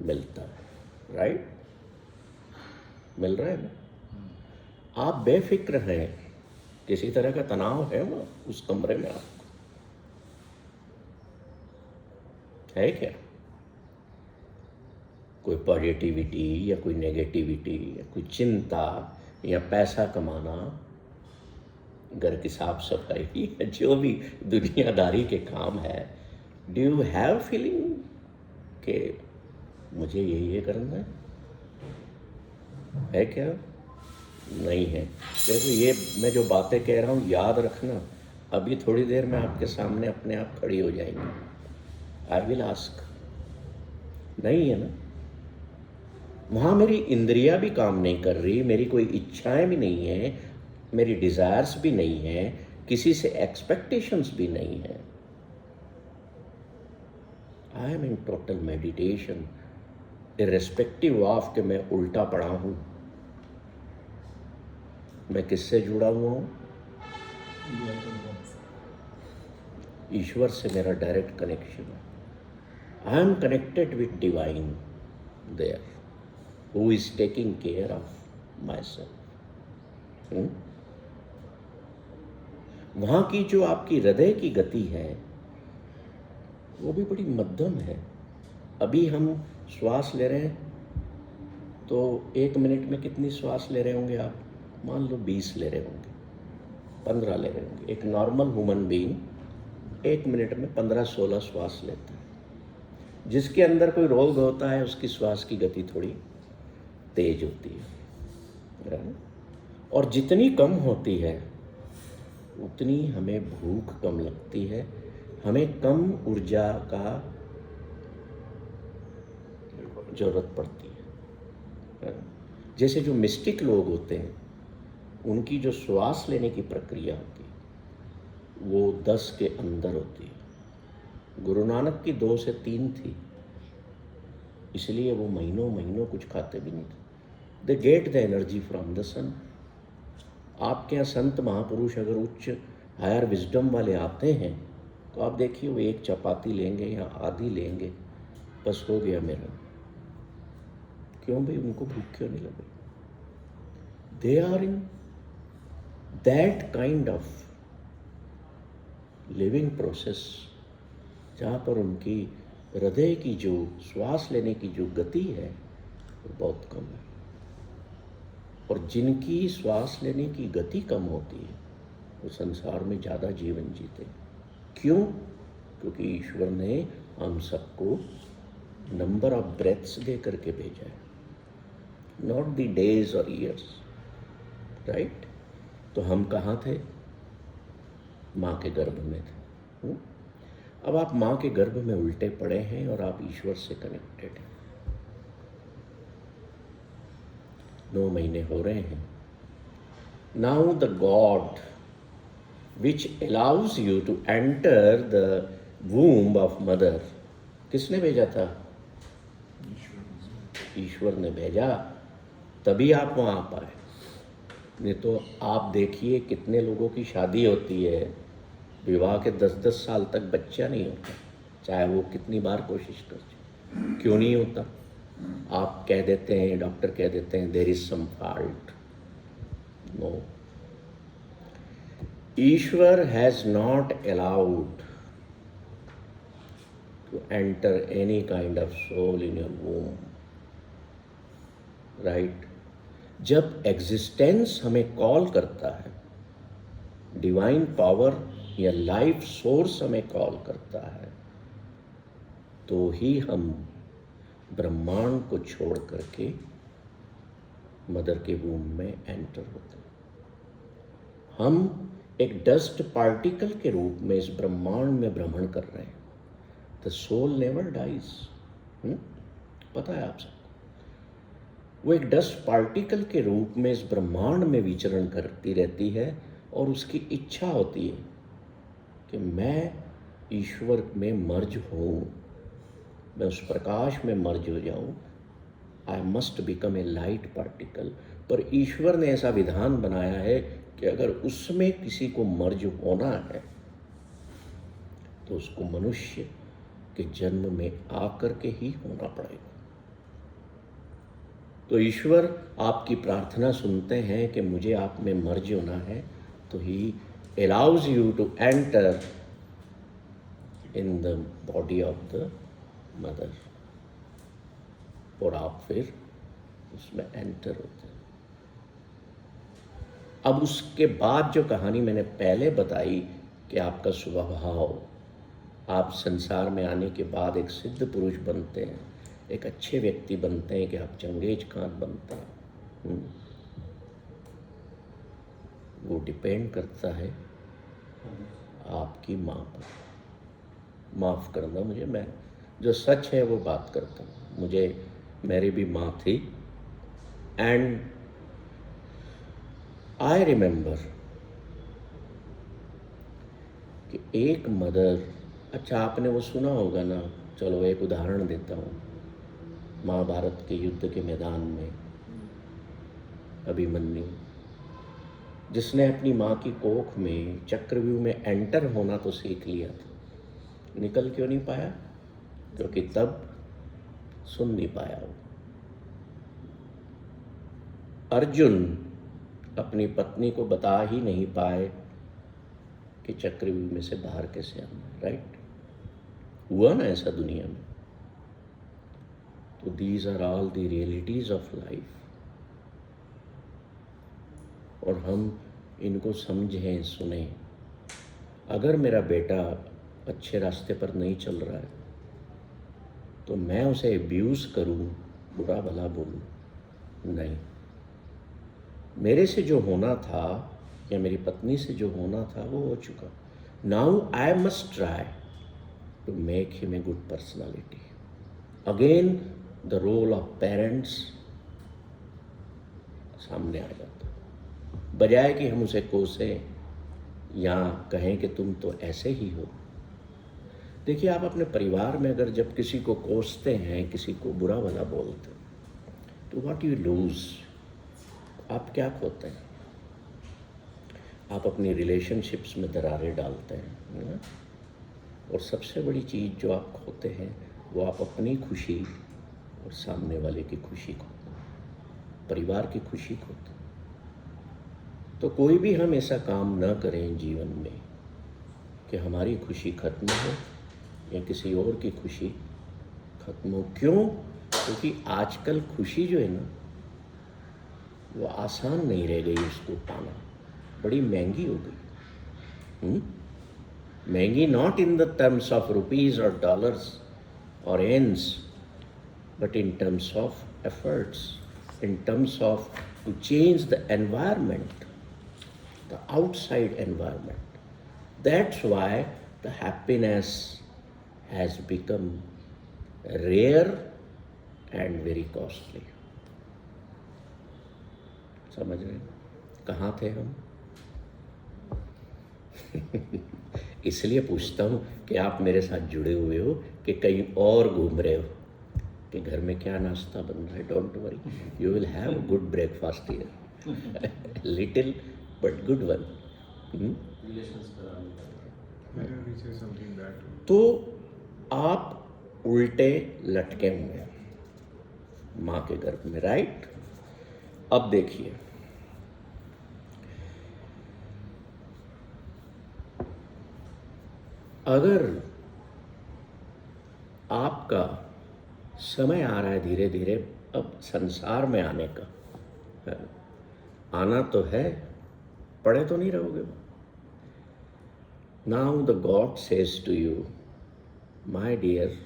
मिलता है, राइट? मिल रहा है ना? आप बेफिक्र हैं, किसी तरह का तनाव है वहाँ उस कमरे में आपको है क्या? कोई पॉजिटिविटी या कोई नेगेटिविटी या कोई चिंता या पैसा कमाना, घर की साफ सफाई या जो भी दुनियादारी के काम है, डू यू हैव फीलिंग कि मुझे ये करना है क्या? नहीं है। देखो ये मैं जो बातें कह रहा हूँ याद रखना, अभी थोड़ी देर में आपके सामने अपने आप खड़ी हो जाएंगी। I will ask. नहीं है ना? वहाँ मेरी इंद्रियां भी काम नहीं कर रही, मेरी कोई इच्छाएं भी नहीं है, मेरी डिज़ायर्स भी नहीं है, किसी से एक्सपेक्टेशंस भी नहीं है। I M in total meditation, irrespective of कि मैं उल्टा पड़ा हूँ। मैं किससे जुड़ा हुआ हूँ? ईश्वर से मेरा डायरेक्ट कनेक्शन है। I am connected with divine there, who is taking care of myself। वहाँ की जो आपकी हृदय की गति है वो भी बड़ी मध्यम है। अभी हम श्वास ले रहे हैं तो 1 मिनट में कितनी श्वास ले रहे होंगे आप? मान लो 20 ले रहे होंगे, 15 ले रहे होंगे। एक नॉर्मल ह्यूमन बीइंग 1 मिनट में 15-16 श्वास लेता है। जिसके अंदर कोई रोग होता है उसकी श्वास की गति थोड़ी तेज होती है। और जितनी कम होती है उतनी हमें भूख कम लगती है, हमें कम ऊर्जा का ज़रूरत पड़ती है। जैसे जो मिस्टिक लोग होते हैं उनकी जो श्वास लेने की प्रक्रिया होती है वो 10 के अंदर होती है। गुरु नानक की 2 से 3 थी, इसलिए वो महीनों महीनों कुछ खाते भी नहीं थे। They get the energy from the sun. आपके यहाँ संत महापुरुष अगर उच्च हायर विजडम वाले आते हैं तो आप देखिए वो एक चपाती लेंगे या आधी लेंगे, बस हो गया मेरा। क्यों भाई, उनको भूख क्यों नहीं लगे? They are in that kind of living process जहाँ पर उनकी हृदय की जो श्वास लेने की जो गति है वो बहुत कम है। और जिनकी श्वास लेने की गति कम होती है वो संसार में ज़्यादा जीवन जीते। क्यों? क्योंकि ईश्वर ने हम सबको नंबर ऑफ ब्रेथ्स दे करके भेजा है, नॉट द डेज और ईयर्स, राइट? तो हम कहाँ थे? माँ के गर्भ में थे। अब आप माँ के गर्भ में उल्टे पड़े हैं और आप ईश्वर से कनेक्टेड हैं। 9 महीने हो रहे हैं। Now the god which allows you to enter the womb of mother, किसने भेजा था? ईश्वर ने भेजा, तभी आप वहाँ आ पाए। नहीं तो आप देखिए कितने लोगों की शादी होती है, विवाह के 10-10 साल तक बच्चा नहीं होता, चाहे वो कितनी बार कोशिश कर। क्यों नहीं होता? आप कह देते हैं, डॉक्टर कह देते हैं there is some fault. No, ईश्वर has not allowed to enter any kind of soul in your womb, right? जब एग्जिस्टेंस हमें कॉल करता है, डिवाइन पावर या लाइफ सोर्स हमें कॉल करता है, तो ही हम ब्रह्मांड को छोड़ करके मदर के वूम में एंटर होते हैं। हम एक डस्ट पार्टिकल के रूप में इस ब्रह्मांड में भ्रमण कर रहे हैं। द सोल नेवर डाइज, पता है आप सबको? वो एक डस्ट पार्टिकल के रूप में इस ब्रह्मांड में विचरण करती रहती है और उसकी इच्छा होती है कि मैं ईश्वर में मर्ज हूँ, मैं उस प्रकाश में मर्ज हो जाऊँ। I must become a light particle. पर ईश्वर ने ऐसा विधान बनाया है कि अगर उसमें किसी को मर्ज होना है तो उसको मनुष्य के जन्म में आकर के ही होना पड़ेगा। तो ईश्वर आपकी प्रार्थना सुनते हैं कि मुझे आप में मर्ज होना है, तो ही allows you to enter in the body of the mother, और आप फिर उसमें एंटर होते हैं। अब उसके बाद जो कहानी मैंने पहले बताई कि आपका स्वभाव, आप संसार में आने के बाद एक सिद्ध पुरुष बनते हैं, एक अच्छे व्यक्ति बनते हैं, कि आप चंगेज खान बनते हैं, वो डिपेंड करता है आपकी माँ पर। माफ़ करना मुझे, मैं जो सच है वो बात करता हूँ। मुझे मेरी भी माँ थी, एंड आई रिमेंबर कि एक मदर, अच्छा आपने वो सुना होगा ना, चलो एक उदाहरण देता हूँ। महाभारत के युद्ध के मैदान में अभिमन्यु, जिसने अपनी माँ की कोख में चक्रव्यूह में एंटर होना तो सीख लिया था, निकल क्यों नहीं पाया? क्योंकि तब सुन नहीं पाया वो। अर्जुन अपनी पत्नी को बता ही नहीं पाए कि चक्रव्यूह में से बाहर कैसे आना, राइट? हुआ ना ऐसा दुनिया में। तो these are all the realities of life, और हम इनको समझें, सुने। अगर मेरा बेटा अच्छे रास्ते पर नहीं चल रहा है तो मैं उसे अब्यूज़ करूं, बुरा भला बोलूं? नहीं। मेरे से जो होना था या मेरी पत्नी से जो होना था वो हो चुका. Now I must try to make him a good personality. Again the role of parents सामने आ जाता, बजाय कि हम उसे कोसें या कहें कि तुम तो ऐसे ही हो. देखिए, आप अपने परिवार में अगर जब किसी को कोसते हैं, किसी को बुरा भला बोलते हैं, तो व्हाट यू लूज, आप क्या खोते हैं? आप अपनी रिलेशनशिप्स में दरारें डालते हैं, है ना? और सबसे बड़ी चीज़ जो आप खोते हैं वो आप अपनी खुशी और सामने वाले की खुशी खोते हैं, परिवार की खुशी खोते हैं. तो कोई भी हम ऐसा काम न करें जीवन में कि हमारी खुशी खत्म हो या किसी और की खुशी खत्म हो. क्यों? क्योंकि आजकल खुशी जो है ना वो आसान नहीं रह गई, उसको पाना बड़ी महंगी हो गई. महंगी not in the terms of rupees और डॉलर्स और एंस, but in terms of efforts, in terms of to change the environment, the outside environment. That's why the happiness has become rare and very costly. समझ रहे हैं कहाँ थे हम? इसलिए पूछता हूँ कि आप मेरे साथ जुड़े हुए हो कि कहीं और घूम रहे हो कि घर में क्या नाश्ता बन रहा है. Don't worry, you will have good breakfast here, little but good one. तो आप उल्टे लटके हुए हैं माँ के गर्भ में, राइट? अब देखिए, अगर आपका समय आ रहा है धीरे धीरे अब संसार में आने का, आना तो है, पढ़े तो नहीं रहोगे. Now the God says to you, my dear,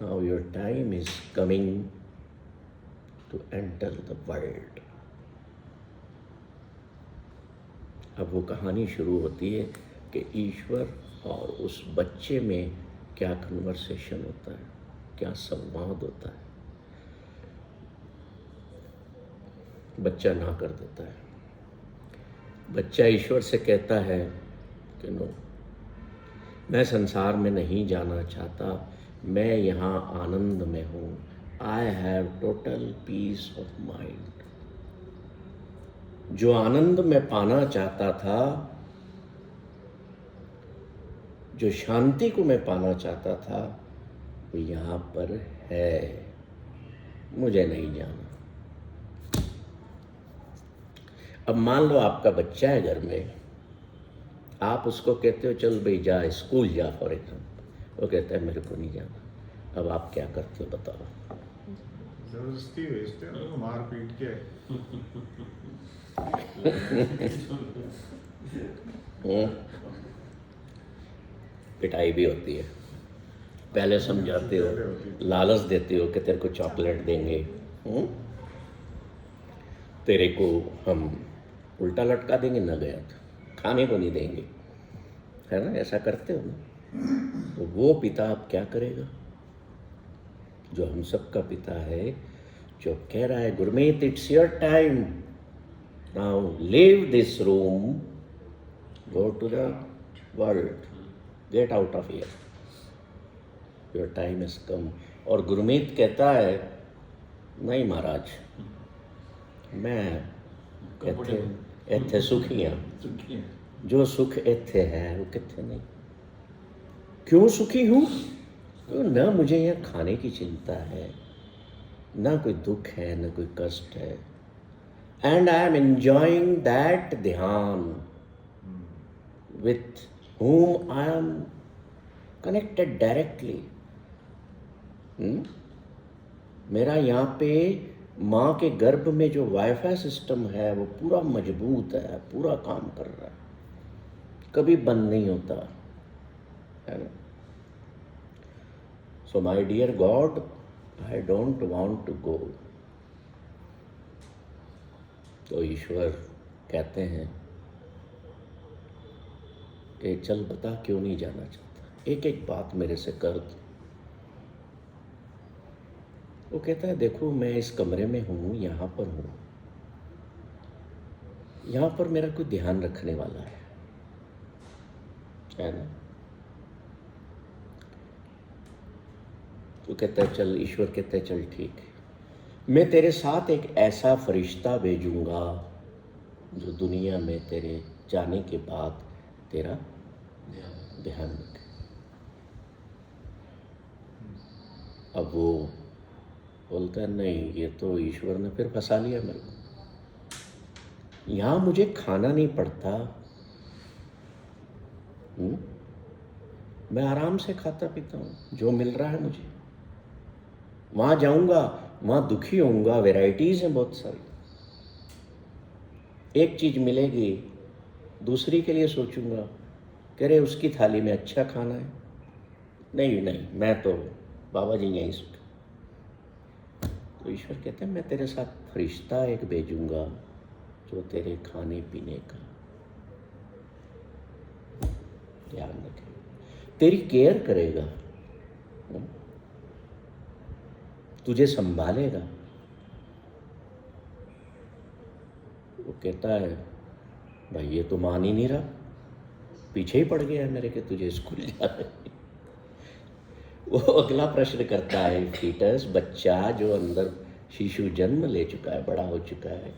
now your time is coming to enter the world. अब वो कहानी शुरू होती है कि ईश्वर और उस बच्चे में क्या कन्वर्सेशन होता है, क्या संवाद होता है. बच्चा ना कर देता है. बच्चा ईश्वर से कहता है कि नो, मैं संसार में नहीं जाना चाहता, मैं यहाँ आनंद में हूँ. I have total peace of mind. जो आनंद मैं पाना चाहता था, जो शांति को मैं पाना चाहता था, वो यहाँ पर है, मुझे नहीं जाना. अब मान लो आपका बच्चा है घर में, आप उसको कहते हो चल भाई जा स्कूल जा फॉर एग्जाम्पल, वो कहता है मेरे को नहीं जाना. अब आप क्या करते हो बताओ? जबरदस्ती भेजते हैं, मार पीट के. पिटाई भी होती है, पहले समझाते हो, लालच देते हो कि तेरे को चॉकलेट देंगे, तेरे को हम उल्टा लटका देंगे, न गया तो खाने को नहीं देंगे, है ना? ऐसा करते हो ना. तो वो पिता अब क्या करेगा? जो हम सबका पिता है, जो कह रहा है Gurmeet it's your time, now leave this room, go to the world, get out of here, your time is come. और गुरमीत कहता है नहीं महाराज, मैं ਇੱਥੇ ਸੁਖੀ ਹਾਂ. जो सुख ਇੱਥੇ है वो कितने नहीं. क्यों सुखी हूँ? क्यों ना मुझे यहाँ खाने की चिंता है, ना कोई दुख है, ना कोई कष्ट है. And I am enjoying that ध्यान with whom I am connected directly. मेरा यहाँ पे माँ के गर्भ में जो वाईफाई सिस्टम है वो पूरा मजबूत है, पूरा काम कर रहा है, कभी बंद नहीं होता है ना. So my dear God, I don't want to go. तो ईश्वर कहते हैं कि चल बता क्यों नहीं जाना चाहता, एक एक बात मेरे से कर दो। वो कहता है देखो मैं इस कमरे में हूँ, यहाँ पर हूँ, यहाँ पर मेरा कोई ध्यान रखने वाला है ना। तो कहता है चल, ईश्वर कहता है चल ठीक है, मैं तेरे साथ एक ऐसा फरिश्ता भेजूंगा जो दुनिया में तेरे जाने के बाद तेरा ध्यान रखे। अब वो बोलता है नहीं, ये तो ईश्वर ने फिर फंसा लिया मेरे को, यहाँ मुझे खाना नहीं पड़ता, मैं आराम से खाता पीता हूँ, जो मिल रहा है मुझे। वहाँ जाऊँगा, वहाँ दुखी होऊंगा, वैरायटीज़ हैं बहुत सारी, एक चीज़ मिलेगी दूसरी के लिए सोचूंगा, कह रहे उसकी थाली में अच्छा खाना है, नहीं नहीं मैं तो बाबा जी यहीं सुख। तो ईश्वर कहते हैं मैं तेरे साथ फरिश्ता एक भेजूंगा जो तेरे खाने पीने का ध्यान रखेगा, तेरी केयर करेगा, तुझे संभालेगा। वो कहता है भाई ये तो मान ही नहीं रहा, पीछे ही पड़ गया है मेरे के तुझे स्कूल जाना है। वो अगला प्रश्न करता है, फीटस बच्चा जो अंदर शिशु जन्म ले चुका है, बड़ा हो चुका है,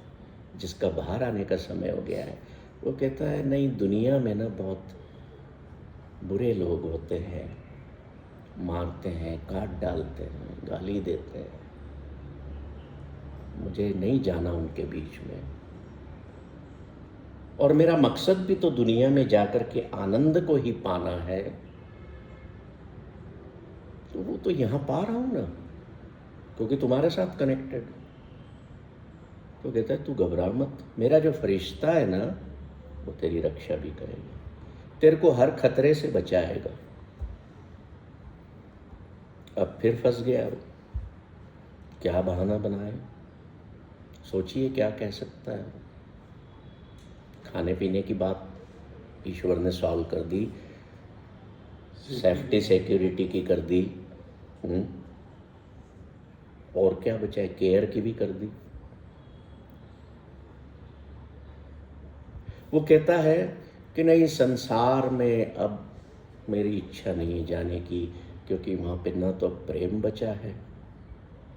जिसका बाहर आने का समय हो गया है, वो कहता है नहीं, दुनिया में ना बहुत बुरे लोग होते हैं, मारते हैं, काट डालते हैं, गाली देते हैं, मुझे नहीं जाना उनके बीच में, और मेरा मकसद भी तो दुनिया में जाकर के आनंद को ही पाना है, तो वो तो यहाँ पा रहा हूँ ना, क्योंकि तुम्हारे साथ कनेक्टेड। तो कहता है तू घबरा मत, मेरा जो फरिश्ता है ना वो तेरी रक्षा भी करेगा, तेरे को हर खतरे से बचाएगा। अब फिर फंस गया वो, क्या बहाना बनाए, सोचिए क्या कह सकता है। खाने पीने की बात ईश्वर ने सॉल्व कर दी, सेफ्टी सिक्योरिटी की कर दी, और क्या बचा है, केयर की भी कर दी। वो कहता है कि नहीं, संसार में अब मेरी इच्छा नहीं जाने की, क्योंकि वहाँ पे ना तो प्रेम बचा है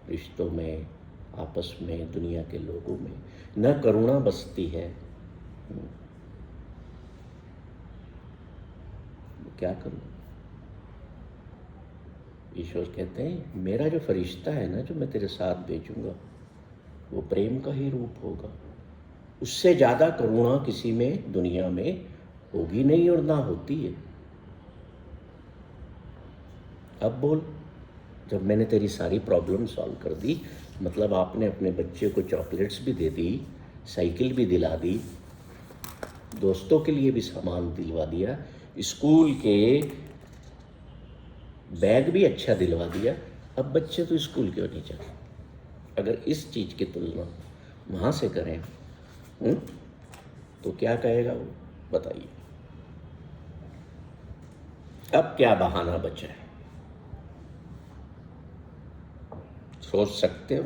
रिश्तों में, आपस में, दुनिया के लोगों में, न करुणा बसती है। क्या करूं? ईश्वर कहते हैं मेरा जो फरिश्ता है ना, जो मैं तेरे साथ भेजूंगा, वो प्रेम का ही रूप होगा, उससे ज़्यादा करुणा किसी में दुनिया में होगी नहीं और ना होती है। अब बोल, जब मैंने तेरी सारी प्रॉब्लम सॉल्व कर दी, मतलब आपने अपने बच्चे को चॉकलेट्स भी दे दी, साइकिल भी दिला दी, दोस्तों के लिए भी सामान दिलवा दिया, स्कूल के बैग भी अच्छा दिलवा दिया, अब बच्चे तो स्कूल क्यों नहीं जाते? अगर इस चीज़ की तुलना वहाँ से करें तो क्या कहेगा वो, बताइए। अब क्या बहाना बचा है, सोच सकते हो?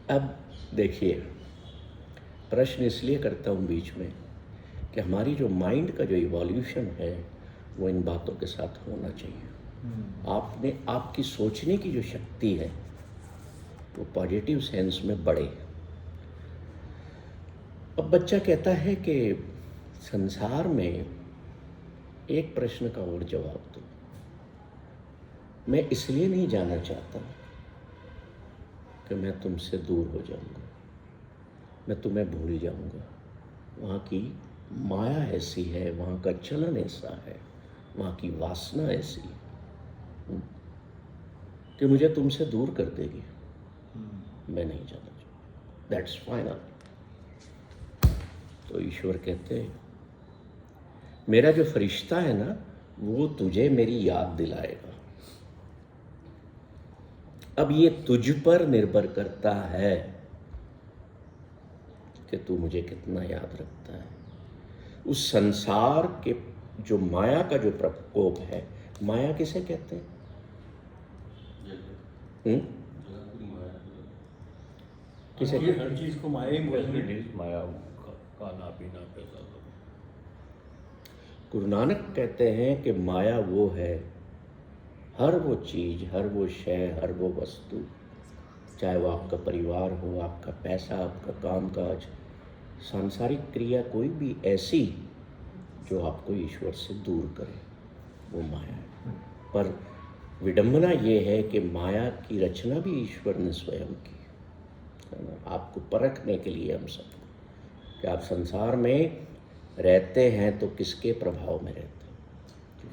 अब देखिए, प्रश्न इसलिए करता हूँ बीच में कि हमारी जो माइंड का जो इवोल्यूशन है वो इन बातों के साथ होना चाहिए। आपने, आपकी सोचने की जो शक्ति है वो पॉजिटिव सेंस में बढ़े। अब बच्चा कहता है कि संसार में एक प्रश्न का और जवाब दो, मैं इसलिए नहीं जाना चाहता कि मैं तुमसे दूर हो जाऊंगा, मैं तुम्हें भूल जाऊंगा, वहाँ की माया ऐसी है, वहाँ का चलन ऐसा है, वहाँ की वासना ऐसी है कि मुझे तुमसे दूर कर देगी, मैं नहीं जाना चाहता, दैट्स फाइनल। तो ईश्वर कहते हैं मेरा जो फरिश्ता है ना वो तुझे मेरी याद दिलाएगा। अब ये तुझ पर निर्भर करता है कि तू मुझे कितना याद रखता है। उस संसार के जो माया का जो प्रकोप है, माया किसे कहते हैं? किसे ये हर चीज को माया ही बोलेंगे। फैसिलिटीज माया का खाना पीना पैसा सब। गुरु नानक कहते हैं कि माया वो है, हर वो चीज़, हर वो शय, हर वो वस्तु, चाहे वो आपका परिवार हो, आपका पैसा, आपका कामकाज, सांसारिक क्रिया कोई भी ऐसी जो आपको ईश्वर से दूर करे, वो माया है। पर विडंबना ये है कि माया की रचना भी ईश्वर ने स्वयं की है ना, आपको परखने के लिए हम सबको, कि आप संसार में रहते हैं तो किसके प्रभाव में रहते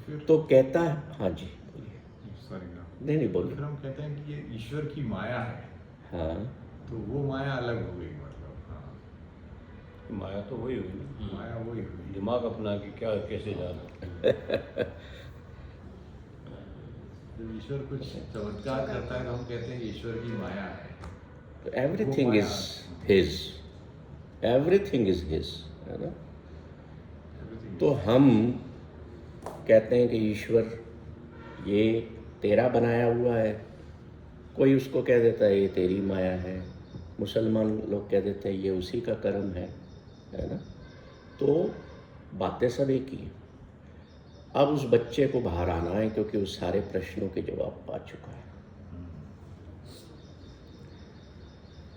हैं। तो कहता है, हाँ जी बोलिए। सॉरी ना, नहीं नहीं बोलिए। फिर हम कहते हैं कि ये ईश्वर की माया है, हाँ, तो वो माया अलग हो गई, मतलब हाँ, माया तो वही हुई ना, माया वही हुई। दिमाग अपना कि क्या कैसे जाना। जब ईश्वर कुछ चमत्कार करता है तो हम कहते हैं ईश्वर की माया है। Everything is his, everything is his, है ना। तो हम कहते हैं कि ईश्वर ये तेरा बनाया हुआ है, कोई उसको कह देता है ये तेरी माया है, मुसलमान लोग कह देते हैं ये उसी का कर्म है ना। तो बातें सब एक ही हैं। अब उस बच्चे को बाहर आना है, क्योंकि उस सारे प्रश्नों के जवाब पा चुका है।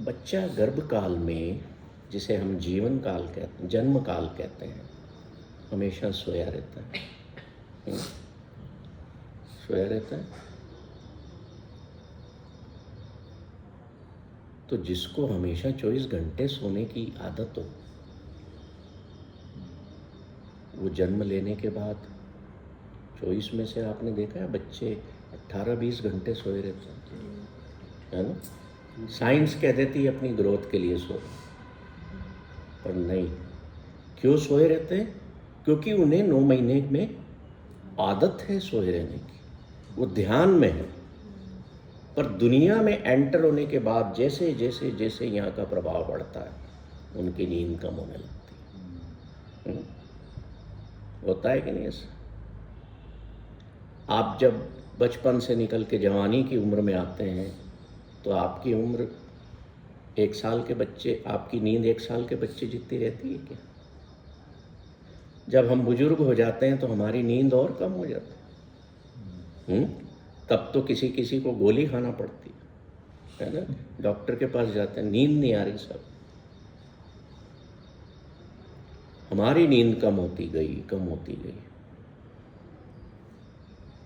बच्चा गर्भ काल में, जिसे हम जीवन काल कहते हैं, जन्म काल कहते हैं, हमेशा सोया रहता है, सोया रहता है। तो जिसको हमेशा 24 घंटे सोने की आदत हो, वो जन्म लेने के बाद 24 में से आपने देखा है बच्चे 18-20 घंटे सोए रहते हैं, है ना। साइंस कह देती है अपनी ग्रोथ के लिए सो, पर नहीं। क्यों सोए रहते हैं? क्योंकि उन्हें 9 महीने में आदत है सोए रहने की, वो ध्यान में है। पर दुनिया में एंटर होने के बाद जैसे जैसे जैसे यहाँ का प्रभाव बढ़ता है, उनकी नींद कम होने लगती है। होता है कि नहीं ऐसा? आप जब बचपन से निकल के जवानी की उम्र में आते हैं, तो आपकी उम्र 1 साल के बच्चे, आपकी नींद 1 साल के बच्चे जितनी रहती है क्या? जब हम बुजुर्ग हो जाते हैं तो हमारी नींद और कम हो जाती है। तब तो किसी किसी को गोली खाना पड़ती है ना, डॉक्टर के पास जाते हैं, नींद नहीं आ रही सब। हमारी नींद कम होती गई, कम होती गई।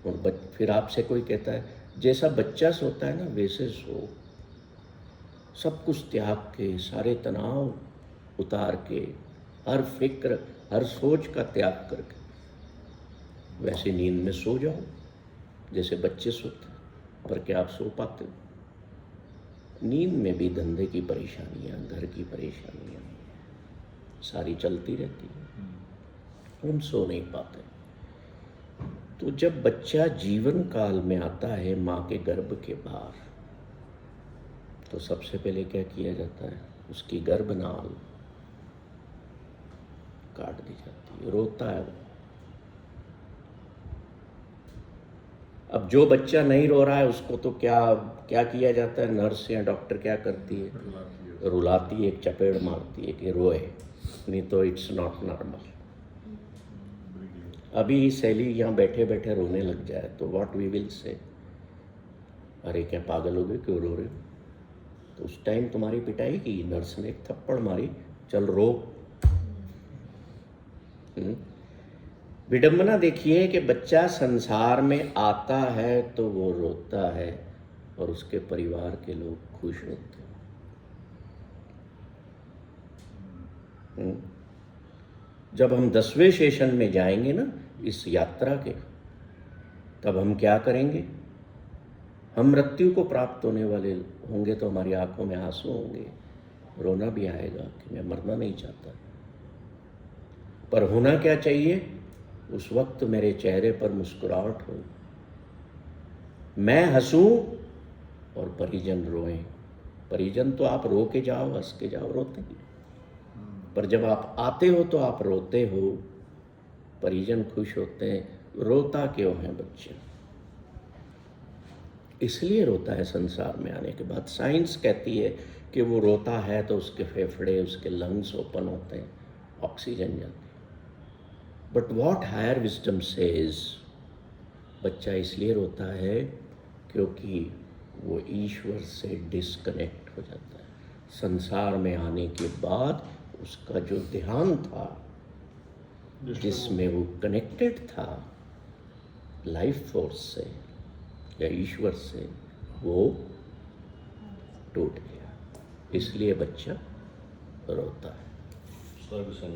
और फिर आपसे कोई कहता है जैसा बच्चा सोता है ना वैसे सो, सब कुछ त्याग के, सारे तनाव उतार के, हर फिक्र, हर सोच का त्याग करके वैसे नींद में सो जाओ जैसे बच्चे सोते हैं। पर क्या आप सो पाते हो? नींद में भी धंधे की परेशानियां, घर की परेशानियां सारी चलती रहती हैं, हम सो नहीं पाते। तो जब बच्चा जीवन काल में आता है माँ के गर्भ के बाहर, तो सबसे पहले क्या किया जाता है? उसकी गर्भनाल काट दी जाती है, रोता है वो। अब जो बच्चा नहीं रो रहा है उसको तो क्या क्या किया जाता है? नर्स या डॉक्टर क्या करती है? रुलाती है, एक चपेड़ मारती है कि रोए, नहीं तो इट्स नॉट नॉर्मल। अभी सैली यहाँ बैठे बैठे रोने लग जाए तो व्हाट वी विल से? अरे क्या पागल हो गए, क्यों रो रहे हो? तो उस टाइम तुम्हारी पिटाई की, नर्स ने एक थप्पड़ मारी, चल रो। विडंबना देखिए कि बच्चा संसार में आता है तो वो रोता है और उसके परिवार के लोग खुश होते हैं। जब हम 10वें सेशन में जाएंगे ना इस यात्रा के, तब हम क्या करेंगे? हम मृत्यु को प्राप्त होने वाले होंगे तो हमारी आंखों में आंसू होंगे, रोना भी आएगा कि मैं मरना नहीं चाहता। पर होना क्या चाहिए? उस वक्त मेरे चेहरे पर मुस्कुराहट हो, मैं हंसूं और परिजन रोएं। परिजन तो आप रो के जाओ, हंस के जाओ, रोते ही, पर जब आप आते हो तो आप रोते हो, परिजन खुश होते हैं। रोता क्यों है बच्चा? इसलिए रोता है संसार में आने के बाद। साइंस कहती है कि वो रोता है तो उसके फेफड़े, उसके लंग्स ओपन होते हैं, ऑक्सीजन जाती है। But what higher wisdom says, बच्चा इसलिए रोता है क्योंकि वो ईश्वर से डिस्कनेक्ट हो जाता है। संसार में आने के बाद उसका जो ध्यान था, जिसमें वो कनेक्टेड था लाइफ फोर्स से या ईश्वर से, वो टूट गया। इसलिए बच्चा रोता है। स्वर्ग से